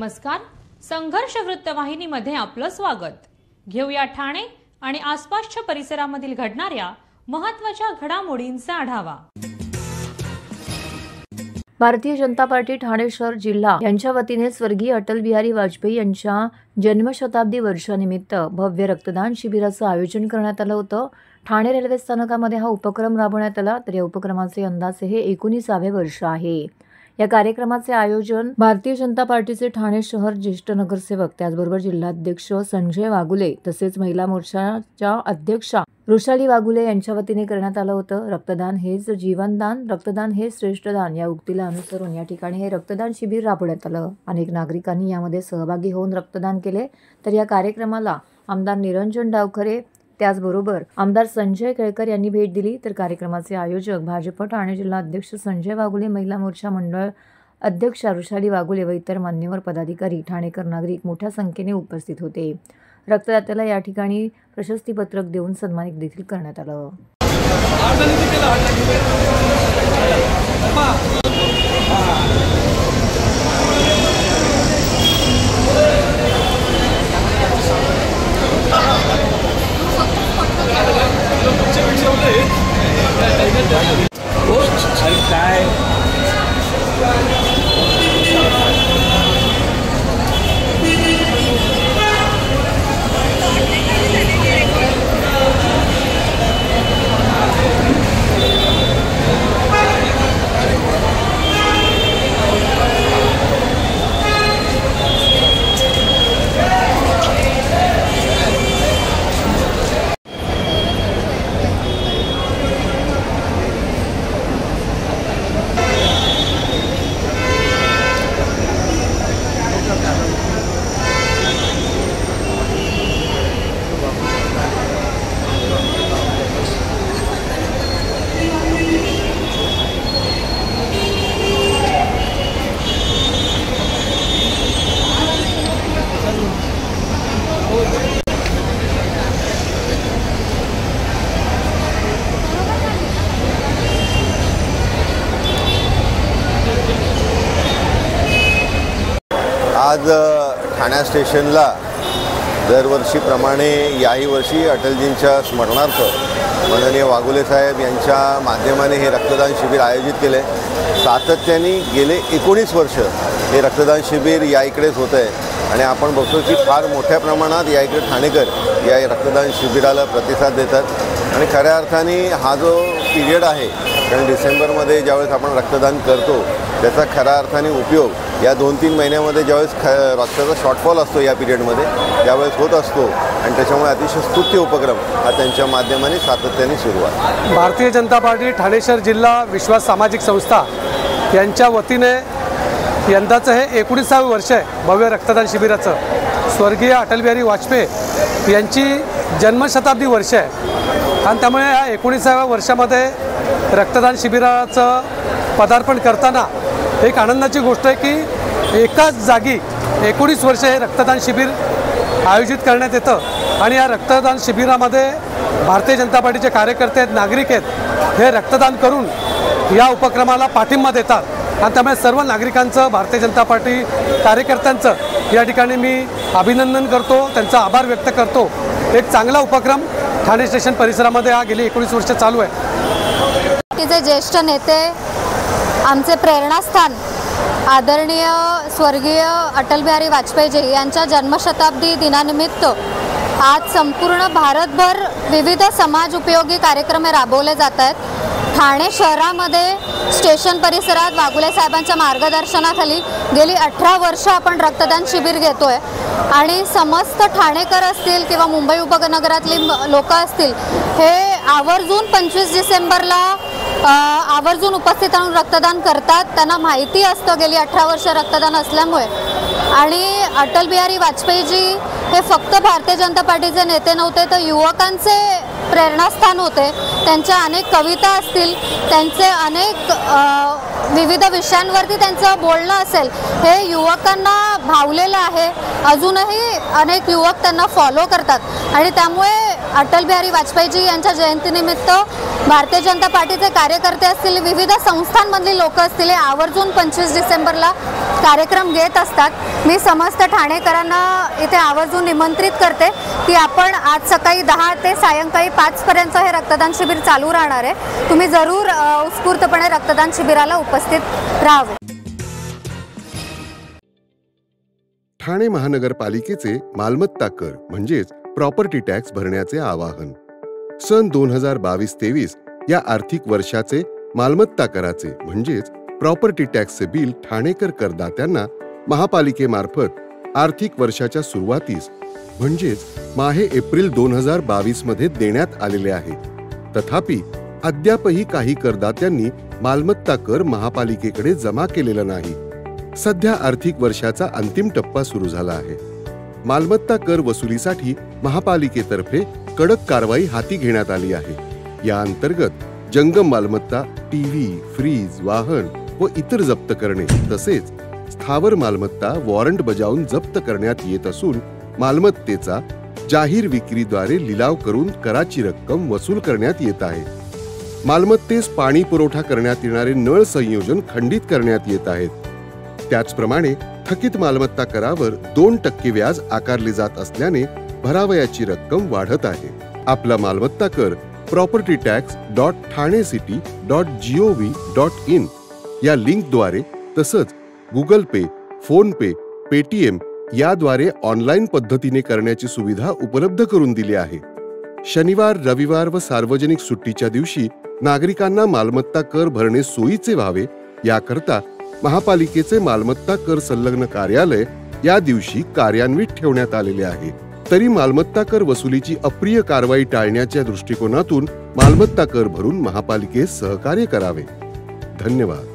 नमस्कार, संघर्ष वृत्तवाहिनीमध्ये आपलं स्वागत। घेऊया ठाणे आणि आसपासच्या परिसरामधील घडणाऱ्या महत्त्वाच्या घडामोडींचा आढावा। भारतीय जनता पार्टी ठाणे शहर जिल्हा यांच्या वतीने स्वर्गीय अटल बिहारी वाजपेयी यांच्या जन्मशताब्दी वर्षानिमित्त भव्य रक्तदान शिबिराचं आयोजन करण्यात आलं होतं। ठाणे रेल्वे स्थानकामध्ये हा उपक्रम राबवण्यात आला, तर या उपक्रमाचे अंदाजे हे 19वे वर्ष आहे। या कार्यक्रमाचे आयोजन भारतीय जनता पार्टीचे ठाणे शहर ज्येष्ठ नगरसेवक त्याचबरोबर जिल्हाध्यक्ष संजय वागुले तसेच महिला मोर्चाच्या अध्यक्षा वृषाली वागुले यांच्या वतीने करण्यात आलं होतं। रक्तदान हेच जीवनदान, रक्तदान हे श्रेष्ठदान या उक्तीला अनुसरून या ठिकाणी हे रक्तदान शिबिर राबवण्यात आलं। अनेक नागरिकांनी यामध्ये सहभागी होऊन रक्तदान केले। तर या कार्यक्रमाला आमदार निरंजन डावखरे त्याचबरोबर आमदार संजय केळकर यांनी भेट दिली। तर कार्यक्रमाचे आयोजक भाजप ठाणे जिल्हा अध्यक्ष संजय वागुले, महिला मोर्चा मंडळ अध्यक्षा वृषाली वागुले व इतर मान्यवर पदाधिकारी, ठाणेकर नागरिक मोठ्या संख्येने उपस्थित होते। रक्तदात्याला या ठिकाणी प्रशस्ती पत्रक देऊन सन्मानित देखील करण्यात आलं। आज ठाणे स्टेशनला दरवर्षीप्रमाणे याही वर्षी अटलजींच्या स्मरणार्थ माननीय वागुले साहेब यांच्या माध्यमाने हे रक्तदान शिबिर आयोजित केले। सातत्याने गेले 19 वर्ष हे रक्तदान शिबिर या इकडेच होत आहे आणि आपण बघतो की फार मोठ्या प्रमाणात या इकडे ठाणेकर या रक्तदान शिबिराला प्रतिसाद देतात आणि खऱ्या अर्थाने हा जो पिरियड आहे, कारण डिसेंबरमध्ये ज्यावेळेस आपण रक्तदान करतो त्याचा खऱ्या अर्थाने उपयोग या 2-3 महिन्यामध्ये ज्यावेळेस रक्ताचा शॉर्टफॉल असतो या पिरियडमध्ये त्यावेळेस होत असतो आणि त्याच्यामुळे अतिशय स्तुत्य उपक्रम हा त्यांच्या माध्यमाने सातत्याने सुरू आहे। भारतीय जनता पार्टी ठाणे शहर जिल्हा विश्वास सामाजिक संस्था यांच्या वतीने यंदाचं हे 19वे वर्ष आहे भव्य रक्तदान शिबिराचं। स्वर्गीय अटल बिहारी वाजपेयी यांची जन्मशताब्दी वर्ष आहे आणि त्यामुळे या 19व्या वर्षामध्ये रक्तदान शिबिराचं पदार्पण करताना एक आनंदाची गोष्ट आहे की एकाच जागी 19 वर्ष हे रक्तदान शिबिर आयोजित करण्यात येतं आणि या रक्तदान शिबिरामध्ये भारतीय जनता पार्टीचे कार्यकर्ते आहेत, नागरिक आहेत, हे रक्तदान करून या उपक्रमाला पाठिंबा देतात आणि त्यामुळे सर्व नागरिकांचं, भारतीय जनता पार्टी कार्यकर्त्यांचं या ठिकाणी मी अभिनंदन करतो, त्यांचा आभार व्यक्त करतो। एक चांगला उपक्रम ठाणे स्टेशन परिसरामध्ये हा गेली 19 वर्ष चालू आहे। जे ज्येष्ठ नेते, आमचे प्रेरणास्थान आदरणीय स्वर्गीय अटल बिहारी वाजपेयीजी यांच्या जन्मशताब्दी दिनानिमित्त आज संपूर्ण भारतभर विविध समाज उपयोगी कार्यक्रम राबवले जात आहेत। ठाणे शहरामध्ये स्टेशन परिसरात वागुले साहेबांच्या मार्गदर्शनाखाली गेली 18 वर्ष आपण रक्तदान शिबिर घेतोय आणि समस्त ठाणेकर असतील किंवा मुंबई उपनगरातली लोक असतील हे आवर्जून 25 डिसेंबरला आवर्जून उपस्थित राहून रक्तदान करतात। त्यांना माहिती असतं गेली 18 वर्ष रक्तदान असल्यामुळे। आणि अटल बिहारी वाजपेयीजी हे फक्त भारतीय जनता पार्टीचे नेते नव्हते, तर युवकांचे प्रेरणास्थान होते। त्यांच्या अनेक कविता असतील, त्यांचे अनेक विविध विषयांवरती त्यांचं बोलणं असेल, हे युवकांना भावलेलं आहे। अजूनही अनेक युवक त्यांना फॉलो करतात आणि त्यामुळे अटल बिहारी वाजपेयीजी यांच्या जयंतीनिमित्त भारतीय जनता पार्टीचे कार्यकर्ते असतील, विविध संस्थांमधली लोक असतील, हे आवर्जून 25 डिसेंबरला कार्यक्रम घेत असतात। मी समस्त ठाणेकरांना इथे आवर्जून निमंत्रित करते की आपण आज सकाळी 10 ते सायंकाळी 5 पर्यंत हे रक्तदान शिबिर चालू राहणार आहे। तुम्ही जरूर उत्स्फूर्तपणे रक्तदान शिबिराला उपस्थित राहावे। ठाणे महानगरपालिकेचे मालमत्ता कर म्हणजेच प्रॉपर्टी टॅक्स भरण्याचे आवाहन। सन 2022-23 या आर्थिक वर्षाचे मालमत्ता कराचे म्हणजेच प्रॉपर्टी टॅक्सचे बिल ठाणेकर करदात्यांना महापालिकेमार्फत आर्थिक वर्षाच्या सुरुवातीस म्हणजेच माहे एप्रिल 2022 मध्ये देण्यात आलेले आहे। तथापि अद्यापही काही करदात्यांनी मालमत्ता कर महापालिकेकडे जमा केलेला नाही। सध्या आर्थिक वर्षाचा अंतिम टप्पा सुरू झाला आहे। मालमत्ता कर वसुलीसाठी महापालिकेतर्फे कडक कारवाई हाती घेण्यात आली आहे। या अंतर्गत जंगम मालमत्ता, टीव्ही, फ्रीज, वाहन व इतर जप्त करणे तसेच स्थावर मालमत्ता वॉरंट बजावून जप्त करण्यात येत असून मालमत्तेचा जाहीर विक्रीद्वारे लिलाव करून कराची रक्कम वसूल करण्यात येत आहे। मालमत्तेस पाणी पुरवठा करण्यात येणारे नळ संयोजन खंडित करण्यात येत आहेत। त्याचप्रमाणे थकीत मालमत्ता करावर 2% व्याज आकारले जात असल्याने भरावयाची रक्कम वाढत आहे। आपला मालमत्ता कर propertytax.thanecity.gov.in या लिंकद्वारे तसंच गुगल पे, फोन पे, पेटीएम याद्वारे ऑनलाईन पद्धतीने करण्याची सुविधा उपलब्ध करून दिली आहे। शनिवार, रविवार व सार्वजनिक सुट्टीच्या दिवशी नागरिकांना मालमत्ता कर भरणे सोयीचे व्हावे याकरता महापालिकेचे मालमत्ता कर संलग्न कार्यालय या दिवशी कार्यान्वित ठेवण्यात आलेले आहे। तरी मालमत्ता कर वसुलीची अप्रिय कारवाई टाळण्याच्या दृष्टिकोनातून मालमत्ता कर भरून महापालिकेस सहकार्य करावे। धन्यवाद।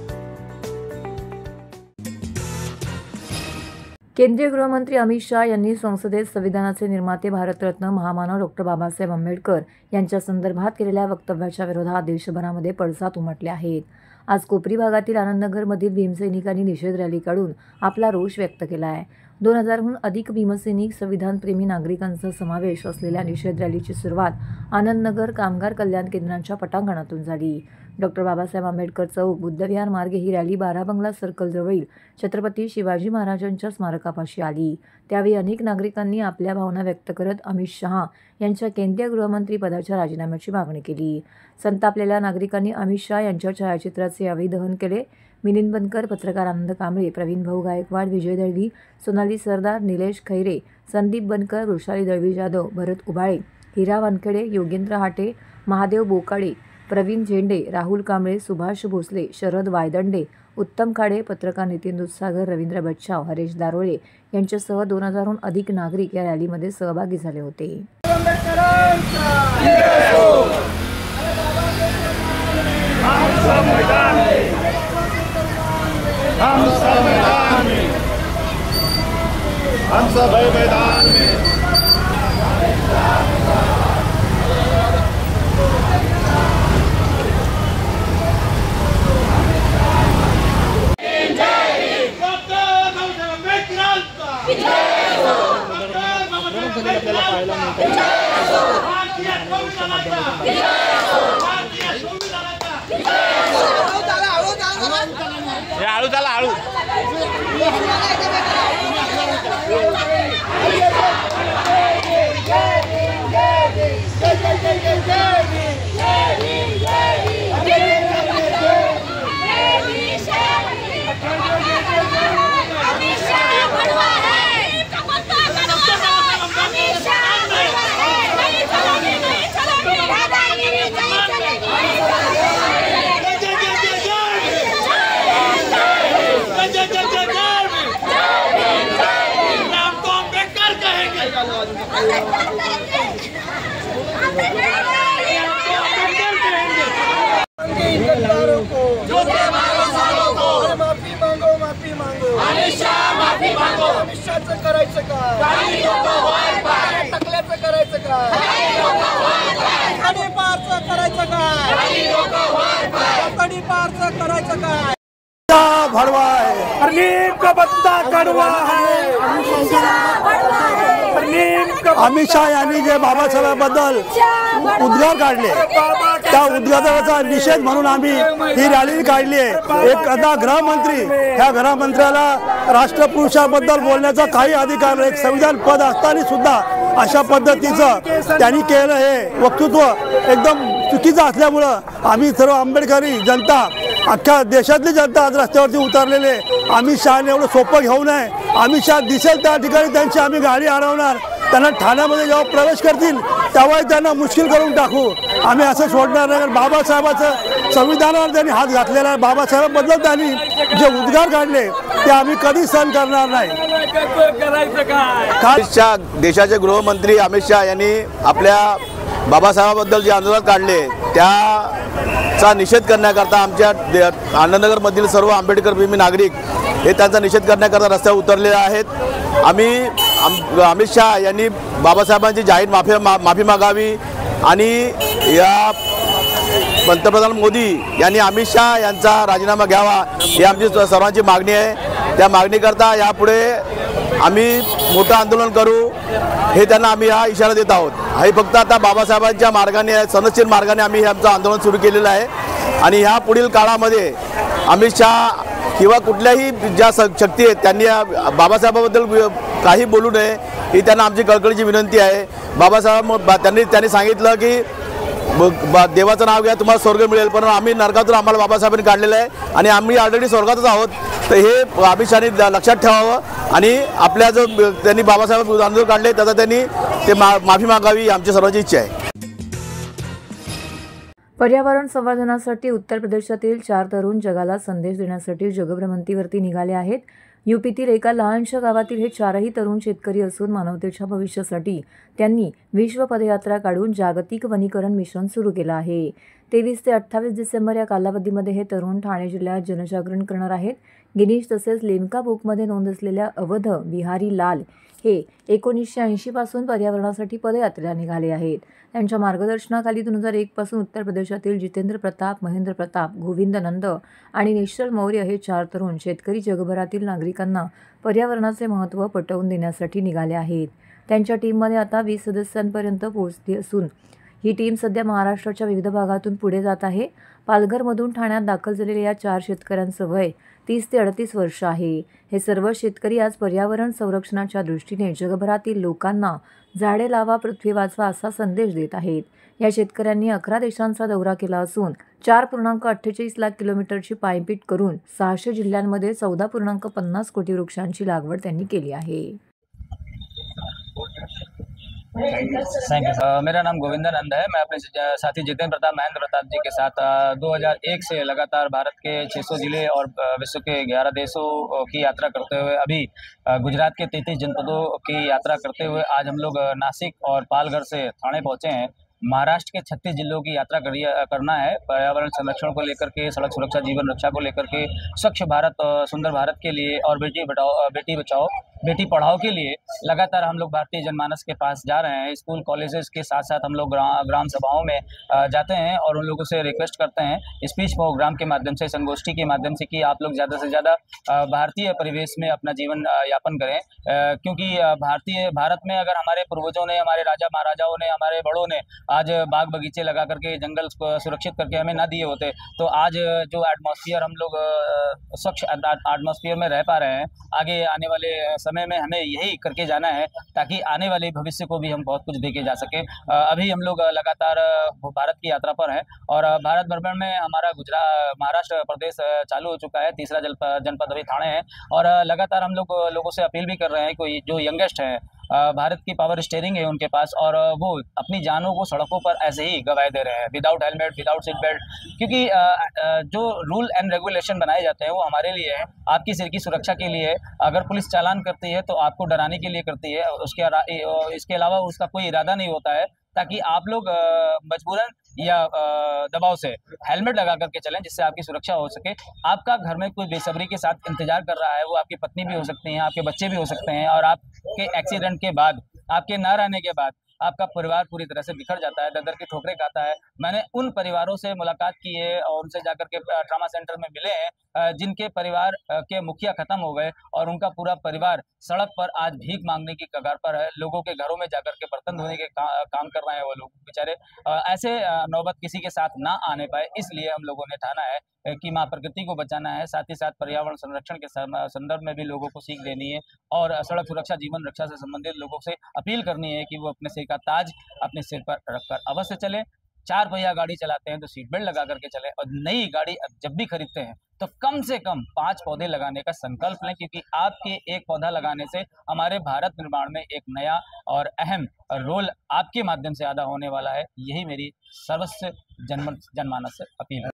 केंद्रीय गृहमंत्री अमित शाह यांनी संसदेत संविधानाचे निर्माते भारतरत्न महामानव डॉक्टर बाबासाहेब आंबेडकर यांच्या संदर्भात केलेल्या वक्तव्याच्या विरोधात देशभरामध्ये पडसाद उमटले आहेत। आज कोपरी भागातील आनंदनगरमधील भीमसैनिकांनी निषेध रॅली काढून आपला रोष व्यक्त केला आहे। 2000हून अधिक भीमसैनिक संविधानप्रेमी नागरिकांचा समावेश असलेल्या निषेध रॅलीची सुरुवात आनंदनगर कामगार कल्याण केंद्राच्या पटांगणातून झाली। डॉक्टर बाबासाहेब आंबेडकर चौक, बुद्धविहार मार्गे ही रॅली 12 बंगला सर्कल जवळील छत्रपती शिवाजी महाराजांच्या स्मारकापाशी आली। त्यावेळी अनेक नागरिकांनी आपल्या भावना व्यक्त करत अमित शहा यांच्या केंद्रीय गृहमंत्री पदाच्या राजीनाम्याची मागणी केली। संतापलेल्या नागरिकांनी अमित शहा यांच्या छायाचित्राचे यावेळी दहन केले। मिलिंद बनकर, पत्रकार आनंद कांबळे, प्रवीण भाऊ गायकवाड, विजय दळवी, सोनाली सरदार, निलेश खैरे, संदीप बनकर, वृषाली दळवी जाधव, भरत उबाळे, हिरा वानखेडे, योगेंद्र हाटे, महादेव बोकाडे, प्रवीण झेंडे, राहुल कांबळे, सुभाष भोसले, शरद वायदंडे, उत्तम खाडे, पत्रकार नितीन दुधसागर, रवींद्र बच्छाव, हरेश दारोळे यांच्यासह 2000हून अधिक नागरिक या रॅलीमध्ये सहभागी झाले होते। हम सब मैदान में आळू झाला आळू करायचं का टाकल्याचं करायचं का पारचं करायचं का पारचं करायचं का भड़वा है नीम का पत्ता कड़वा है नीम अमित शहा यांनी जे बाबासाहेबांबद्दल उद्गार काढले त्या उद्गाराचा निषेध म्हणून आम्ही ही रॅली काढली आहे। एक आता गृहमंत्री, ह्या गृहमंत्र्याला राष्ट्रपुरुषाबद्दल बोलण्याचा काही अधिकार नाही। एक संविधान पद असताना सुद्धा अशा पद्धतीचं त्यांनी केलं हे वक्तृत्व एकदम चुकीचं असल्यामुळं आम्ही सर्व आंबेडकरी जनता, अख्ख्या देशातली जनता आज रस्त्यावरती उतरलेले। अमित शहाने एवढं सोपं घेऊ नये। अमित शहा दिसेल त्या ठिकाणी त्यांची आम्ही गाडी अडवणार, त्यांना ठाण्यामध्ये जेव्हा प्रवेश करतील तेव्हाही त्यांना मुश्किल करून टाकू। आम्ही असं सोडणार नाही, कारण बाबासाहेबाचं संविधानावर त्यांनी हात घातलेला आहे। बाबासाहेबांबद्दल त्यांनी जे उद्गार काढले ते आम्ही कधी सहन करणार नाही। देशाचे गृहमंत्री अमित शहा यांनी आपल्या बाबासाहेबांबद्दल जे आंदोलन काढले त्याचा निषेध करण्याकरता आमच्या आनंदनगरमधील सर्व आंबेडकर प्रेमी नागरिक हे त्यांचा निषेध करण्याकरता रस्त्यावर उतरलेले आहेत। आम्ही अमित शहा यांनी बाबासाहेबांची जाहीर माफी मागावी आणि या पंतप्रधान मोदी यांनी अमित शहा यांचा राजीनामा घ्यावा ही आमची सर्वांची मागणी आहे। त्या मागणीकरता यापुढे आम्ही मोठं आंदोलन करू हे त्यांना आम्ही हा इशारा देत आहोत। हे फक्त आता बाबासाहेबांच्या मार्गाने, सनदशीर मार्गाने आम्ही हे आमचं आंदोलन सुरू केलेलं आहे आणि ह्या पुढील काळामध्ये अमित शहा किंवा कुठल्याही ज्या शक्ती आहेत त्यांनी बाबासाहेबांबद्दल काही बोलू नये ही त्यांना आमची कळकळीची विनंती आहे। बाबासाहेब त्यांनी सांगितलं की देवाचं नाव घ्या तुम्हाला स्वर्ग मिळेल, पण आम्ही नरकातून आम्हाला बाबासाहेबांनी काढलेलं आहे आणि आम्ही ऑलरेडी स्वर्गातच आहोत। तर हे अमित शहानी लक्षात ठेवावं आणि आपल्या जो त्यांनी बाबासाहेब आंदोलन काढले त्याचा त्यांनी ते माफी मागावी आमची सर्वांची इच्छा आहे। पर्यावरण संवर्धनासाठी उत्तर प्रदेशातील 4 तरुण जगाला संदेश देण्यासाठी जगभ्रमंतीवरती निघाले आहेत। यूपीतील एका लहानशा गावातील हे 4ही तरुण शेतकरी असून मानवतेच्या भविष्यासाठी त्यांनी विश्व पदयात्रा काढून जागतिक वनीकरण मिशन सुरू केलं आहे। 23 ते 28 डिसेंबर या कालावधीमध्ये हे तरुण ठाणे जिल्ह्यात जनजागरण करणार आहेत। गिनीज तसेच लिम्का बुकमध्ये नोंद असलेल्या अवध बिहारी लाल हे 1980 पासून पर्यावरणासाठी पदयात्रेला निघाले आहेत। त्यांच्या मार्गदर्शनाखाली 2001 पासून उत्तर प्रदेशातील जितेंद्र प्रताप, महेंद्र प्रताप, गोविंद नंद आणि निश्चल मौर्य हे 4 तरुण शेतकरी जगभरातील नागरिकांना पर्यावरणाचे महत्त्व पटवून देण्यासाठी निघाले आहेत। त्यांच्या टीममध्ये आता 20 सदस्यांपर्यंत पोहोचली असून ही टीम सध्या महाराष्ट्राच्या विविध भागातून पुढे जात आहे। पालघरमधून ठाण्यात दाखल झालेल्या या 4 शेतकऱ्यांचं वय 30 ते 38 वर्ष आहे। हे सर्व शेतकरी आज पर्यावरण संरक्षणाच्या दृष्टीने जगभरातील लोकांना झाडे लावा, पृथ्वी वाचवा असा संदेश देत आहेत। या शेतकऱ्यांनी 11 देशांचा दौरा केला असून 4.48 लाख किलोमीटरची पायपीट करून 600 जिल्ह्यांमध्ये 14.50 कोटी वृक्षांची लागवड त्यांनी केली आहे। Thank you. मेरा नाम गोविंद नंद है। मैं अपने साथी जितेंद्र प्रताप, महेंद्र प्रताप जी के साथ 2001 से लगातार भारत के 600 जिले और विश्व के 11 देशों की यात्रा करते हुए अभी गुजरात के 33 जनपदों की यात्रा करते हुए आज हम लोग नासिक और पालघर से ठाणे पहुंचे हैं। महाराष्ट्र के 36 जिलों की यात्रा करना है पर्यावरण संरक्षण को लेकर के, सड़क सुरक्षा, जीवन रक्षा को लेकर के, स्वच्छ भारत, सुंदर भारत के लिए और बेटी बचाओ बेटी पढ़ाओ के लिए लगातार हम लोग भारतीय जनमानस के पास जा रहे हैं। स्कूल कॉलेजेस के साथ साथ हम लोग ग्राम सभाओं में जाते हैं और उन लोगों से रिक्वेस्ट करते हैं स्पीच प्रोग्राम के माध्यम से, संगोष्ठी के माध्यम से कि आप लोग ज़्यादा से ज़्यादा भारतीय परिवेश में अपना जीवन यापन करें, क्योंकि भारत में अगर हमारे पूर्वजों ने, हमारे राजा महाराजाओं ने, हमारे बड़ों ने आज बाग बगीचे लगा करके, जंगल को सुरक्षित करके हमें ना दिए होते तो आज जो एटमॉस्फेयर हम लोग स्वच्छ एटमॉस्फेयर में रह पा रहे हैं, आगे आने वाले समय में हमें यही करके जाना है ताकि आने वाले भविष्य को भी हम बहुत कुछ देके जा सके। अभी हम लोग लगातार भारत की यात्रा पर हैं और भारत भ्रमण में हमारा महाराष्ट्र प्रदेश चालू हो चुका है। तीसरा जनपद अभी ठाणे है और लगातार हम लोगों से अपील भी कर रहे हैं कोई जो यंगेस्ट है, भारत की पावर स्टीयरिंग है उनके पास और वो अपनी जानों को सड़कों पर ऐसे ही गंवाए दे रहे हैं without helmet, without seat belt, क्योंकि जो रूल एंड रेगुलेशन बनाए जाते हैं वो हमारे लिए है, आपकी सिर की सुरक्षा के लिए। अगर पुलिस चालान करती है तो आपको डराने के लिए करती है, इसके अलावा उसका कोई इरादा नहीं होता है ताकि आप लोग मजबूरन या दबाव से हेलमेट लगा करके चलें जिससे आपकी सुरक्षा हो सके। आपका घर में कोई बेसब्री के साथ इंतजार कर रहा है, वो आपकी पत्नी भी हो सकती हैं, आपके बच्चे भी हो सकते हैं और आपके एक्सीडेंट के बाद, आपके न रहने के बाद आपका परिवार पूरी तरह से बिखर जाता है, दर-दर की ठोकरें खाता है। मैंने उन परिवारों से मुलाकात की है और उनसे जाकर के ट्रॉमा सेंटर में मिले हैं जिनके परिवार के मुखिया खत्म हो गए और उनका पूरा परिवार सड़क पर आज भीख मांगने की कगार पर है। लोगों के घरों में जाकर के बर्तन धोने के काम कर रहे हैं वो लोग बेचारे। ऐसे नौबत किसी के साथ ना आने पाए, इसलिए हम लोगों ने ठाना है कि माँ प्रकृति को बचाना है, साथ ही साथ पर्यावरण संरक्षण के संदर्भ में भी लोगों को सीख देनी है और सड़क सुरक्षा, जीवन रक्षा से संबंधित लोगों से अपील करनी है कि वो अपने सिर का ताज अपने सिर पर रखकर अवश्य चले। 4 पहिया गाड़ी चलाते हैं तो सीट बेल्ट लगा करके चले और नई गाड़ी जब भी खरीदते हैं तो कम से कम 5 पौधे लगाने का संकल्प लें, क्योंकि आपके एक पौधा लगाने से हमारे भारत निर्माण में एक नया और अहम रोल आपके माध्यम से अदा होने वाला है। यही मेरी सर्वस्व जनमानस से अपील है।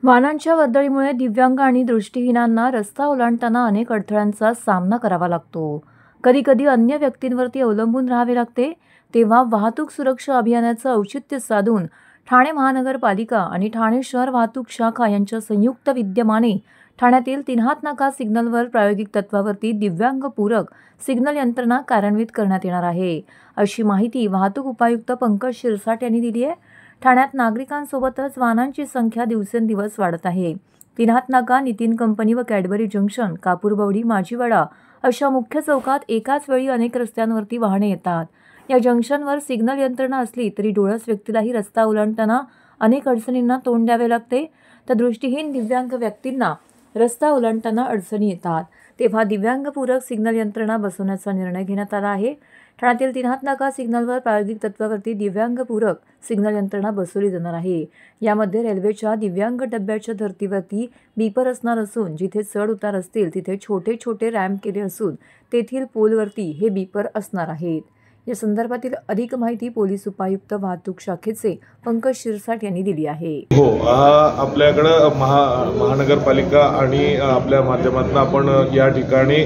वाहनांच्या वर्दळीमुळे दिव्यांग आणि दृष्टिहीनांना रस्ता ओलांडताना अनेक अडथळ्यांचा सामना करावा लागतो. कधीकधी अन्य व्यक्तींवरती अवलंबून राहावे लागते. तेव्हा वाहतूक सुरक्षा अभियानाचं औचित्य साधून ठाणे महानगरपालिका आणि ठाणे शहर वाहतूक शाखा यांच्या संयुक्त विद्यमाने ठाण्यातील तिन्हात नाका सिग्नलवर प्रायोगिक तत्वावरती दिव्यांगपूरक सिग्नल यंत्रणा कार्यान्वित करण्यात येणार आहे, अशी माहिती वाहतूक उपायुक्त पंकज शिरसाट यांनी दिली आहे. ठाण्यात नागरिकांसोबतच वाहनांची संख्या दिवसेंदिवस वाढत आहे. तिन्हात नाका, नितीन कंपनी व कॅडबरी जंक्शन, कापूरबवडी, माजीवाडा अशा मुख्य चौकात एकाच वेळी अनेक रस्त्यांवरती वाहने येतात. या जंक्शनवर सिग्नल यंत्रणा असली तरी डोळस व्यक्तीलाही रस्ता ओलांडताना अनेक अडचणींना तोंड द्यावे लागते. तर दृष्टिहीन दिव्यांग व्यक्तींना रस्ता ओलांडताना अडचणी येतात. तेव्हा दिव्यांगपूरक सिग्नल यंत्रणा बसवण्याचा निर्णय घेण्यात आला आहे. ठाण्यातील तिन्हात नाका सिग्नलवर प्रायोगिक तत्वावरती दिव्यांगपूरक सिग्नल यंत्रणा बसवली जाणार आहे. यामध्ये रेल्वेच्या दिव्यांग डब्याच्या धर्तीवरती बीपर असणार असून जिथे चढ उतार असतील तिथे छोटे छोटे रॅम्प केले असून तेथील पोलवरती हे बीपर असणार आहेत. या संदर्भातील अधिक माहिती पोलीस उपायुक्त वाहतूक शाखेचे पंकज शिरसाट यांनी दिली आहे. हो, आपल्याकडं महानगरपालिका आणि आपल्या माध्यमातून आपण या ठिकाणी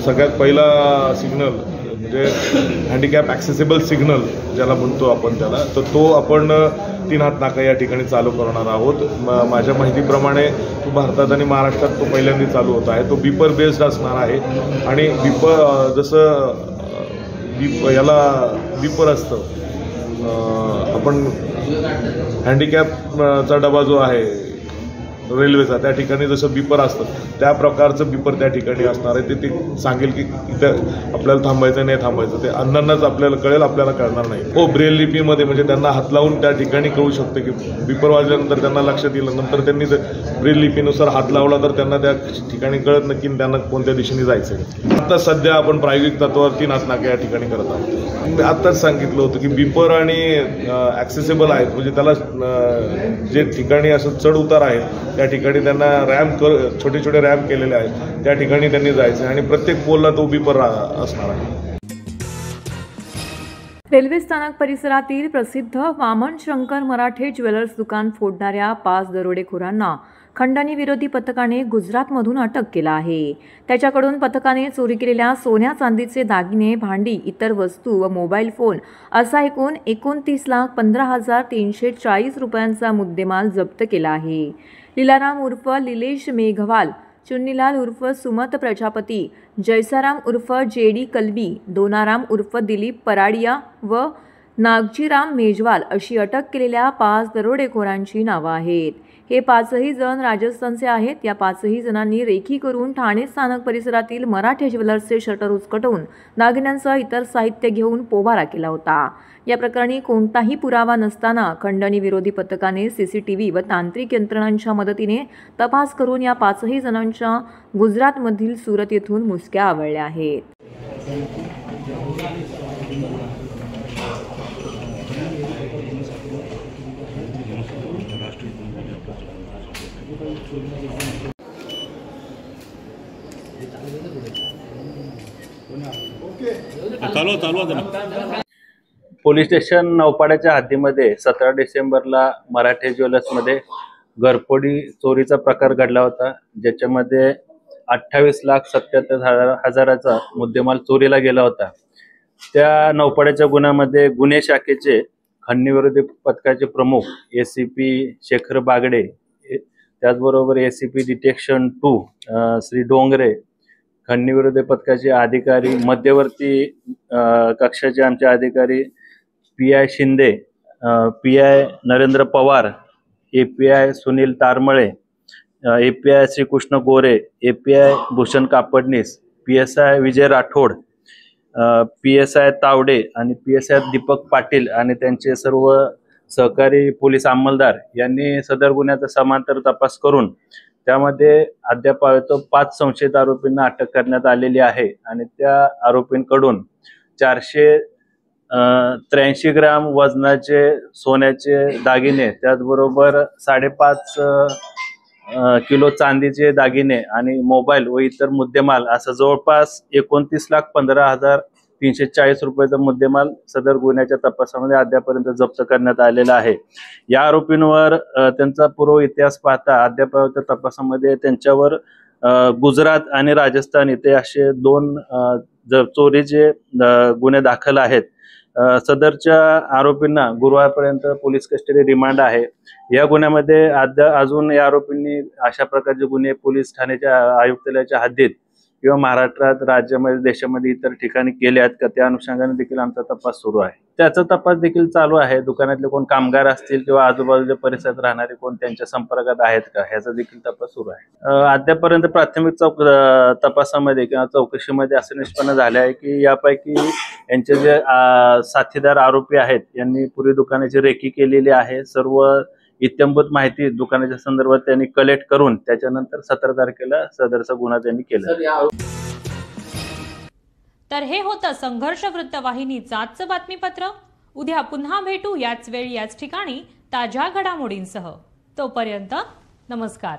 सगळ्यात पहिला सिग्नल म्हणजे हँडिकॅप ॲक्सेसिबल सिग्नल ज्याला म्हणतो आपण त्याला, तर तो आपण तिन्हात नाका या ठिकाणी चालू करणार आहोत. माझ्या माहितीप्रमाणे तो भारतात आणि महाराष्ट्रात तो पहिल्यांदा चालू होत आहे. तो बीपर बेस्ड असणार आहे आणि बीपर जसं याला बीपर असतं, आपण हँडिकॅपचा डबा जो आहे रेल्वेचा त्या ठिकाणी जसं बीपर असतं त्या प्रकारचं बीपर त्या ठिकाणी असणार आहे. ते सांगेल की इथं आपल्याला थांबायचं नाही थांबायचं, ते अन्नांनाच आपल्याला कळेल, आपल्याला कळणार नाही. हो, ब्रेल लिपीमध्ये म्हणजे त्यांना हात लावून त्या ठिकाणी कळू शकते की बीपर वाजल्यानंतर त्यांना लक्षात येईल. नंतर त्यांनी ब्रेल लिपीनुसार हात लावला तर त्यांना त्या ठिकाणी कळत नाही की त्यांना कोणत्या दिशेने जायचं आहे. आता सध्या आपण प्रायोगिक तत्वावर तिन्हात नाका या ठिकाणी करत आहोत. मी आत्ताच सांगितलं होतं की बीपर आणि ॲक्सेसिबल आहेत, म्हणजे त्याला जे ठिकाणी असं चढ उतार आहेत त्या ठिकाणी त्यांना रॅम्प छोटे छोटे रॅम्प केलेले आहेत, त्या ठिकाणी त्यांनी जायचं आणि प्रत्येक पोलला तो बीपर असणार आहे. रेल्वे स्थानक परिसरातील प्रसिद्ध वामन शंकर मराठे ज्वेलर्स दुकान फोडणाऱ्या 5 दरोडेखोरांना खंडणी विरोधी पथकाने गुजरातमधून अटक केला आहे. त्याच्याकडून पथकाने चोरी केलेल्या सोन्या चांदीचे दागिने, भांडी, इतर वस्तू व मोबाईल फोन असा एकूण 29,15,340 रुपयांचा मुद्देमाल जप्त केला आहे. लीलाराम उर्फ लिलेश मेघवाल, चुन्नीलाल उर्फ सुमत प्रजापती, जयसाराम उर्फ जेडी कलबी, दोनाराम उर्फ दिलीप पराडिया व नागजीराम मेजवाल अशी अटक केलेल्या 5 दरोडेखोरांची नावं आहेत. हे 5ही जण राजस्थानचे आहेत. या 5ही जणांनी रेकी करून ठाणे स्थानक परिसरातील मराठे ज्वेलर्सचे शटर उचकटून दागिन्यांसह इतर साहित्य घेऊन पोबारा केला होता. या प्रकरणी कोणताही पुरावा नसताना खंडणी विरोधी पथकाने CCTV व तांत्रिक यंत्रणांच्या मदतीने तपास करून या 5ही जणांच्या गुजरातमधील सुरत येथून मुसक्या आवळल्या आहेत. पोलीस स्टेशन नौपाड्याच्या हद्दीमध्ये 17 डिसेंबरला मराठे ज्वेलर्समध्ये घरफोडी चोरीचा प्रकार घडला होता, ज्याच्यामध्ये 28,77,000चा मुद्देमाल चोरीला गेला होता. त्या नौपाड्याच्या गुन्ह्यामध्ये गुन्हे शाखेचे खंडणी विरोधी पथकाचे प्रमुख ACP शेखर बागडे, त्याचबरोबर ACP डिटेक्शन 2 श्री डोंगरे, खंडणी पथकाचे अधिकारी, मध्यवर्ती कक्षाचे आमचे अधिकारी PI Shinde, PI Narendra Pawar, API Sunil Taramale, API Shrikrishna गोरे, API Bhushan Kapadnis, PSI Vijay Rathod, PSI Tawde आणि PSI दीपक पाटील आणि त्यांचे सर्व सहकारी पोलीस अंमलदार यांनी सदर गुन्ह्याचा समांतर तपास करून त्यामध्ये अद्याप 5 संशयित आरोपींना अटक करण्यात आलेली आहे आणि त्या आरोपींकडून 483 ग्राम वजनाचे सोन्याचे दागिने, त्याचबरोबर 5.5 किलो चांदीचे दागिने आणि मोबाईल व इतर मुद्देमाल असं जवळपास 29,15,340 रुपयाचा मुद्देमाल सदर गुन्ह्याच्या तपासामध्ये अद्यापर्यंत जप्त करण्यात आलेला आहे. या आरोपींवर त्यांचा पूर्व इतिहास पाहता अद्याप तपासामध्ये त्यांच्यावर गुजरात आणि राजस्थान इथे असे 2 चोरीचे गुन्हे दाखल आहेत. सदरच्या आरोपींना गुरुवारपर्यंत पोलीस कस्टडी रिमांड आहे. या गुन्ह्यामध्ये अजून या आरोपींनी अशा प्रकारचे गुन्हे पोलीस ठाण्याच्या आयुक्तालयाच्या हद्दीत किंवा महाराष्ट्रात, राज्यामध्ये, देशामध्ये इतर ठिकाणी केले आहेत का, त्या अनुषंगाने देखील आमचा तपास सुरू आहे. त्याचा तपास देखील चालू आहे. दुकानातले कोण कामगार असतील किंवा आजूबाजूच्या परिसरात राहणारे कोण त्यांच्या संपर्कात आहेत का, ह्याचा देखील तपास सुरू आहे. अद्यापर्यंत प्राथमिक तपासामध्ये किंवा चौकशीमध्ये असं निष्पन्न झाले आहे की यापैकी यांचे जे साथीदार आरोपी आहेत यांनी पुरी दुकानाची रेकी केलेली आहे. सर्व इत्यंभूत माहिती दुकानाच्या संदर्भात त्यांनी कलेक्ट करून त्याच्यानंतर 17 तारखेला सदरचा गुन्हा त्यांनी केला. तर हे होतं संघर्ष वृत्तवाहिनीचं आजचं बातमीपत्र. उद्या पुन्हा भेटू याच वेळी याच ठिकाणी ताज्या घडामोडींसह. तोपर्यंत नमस्कार.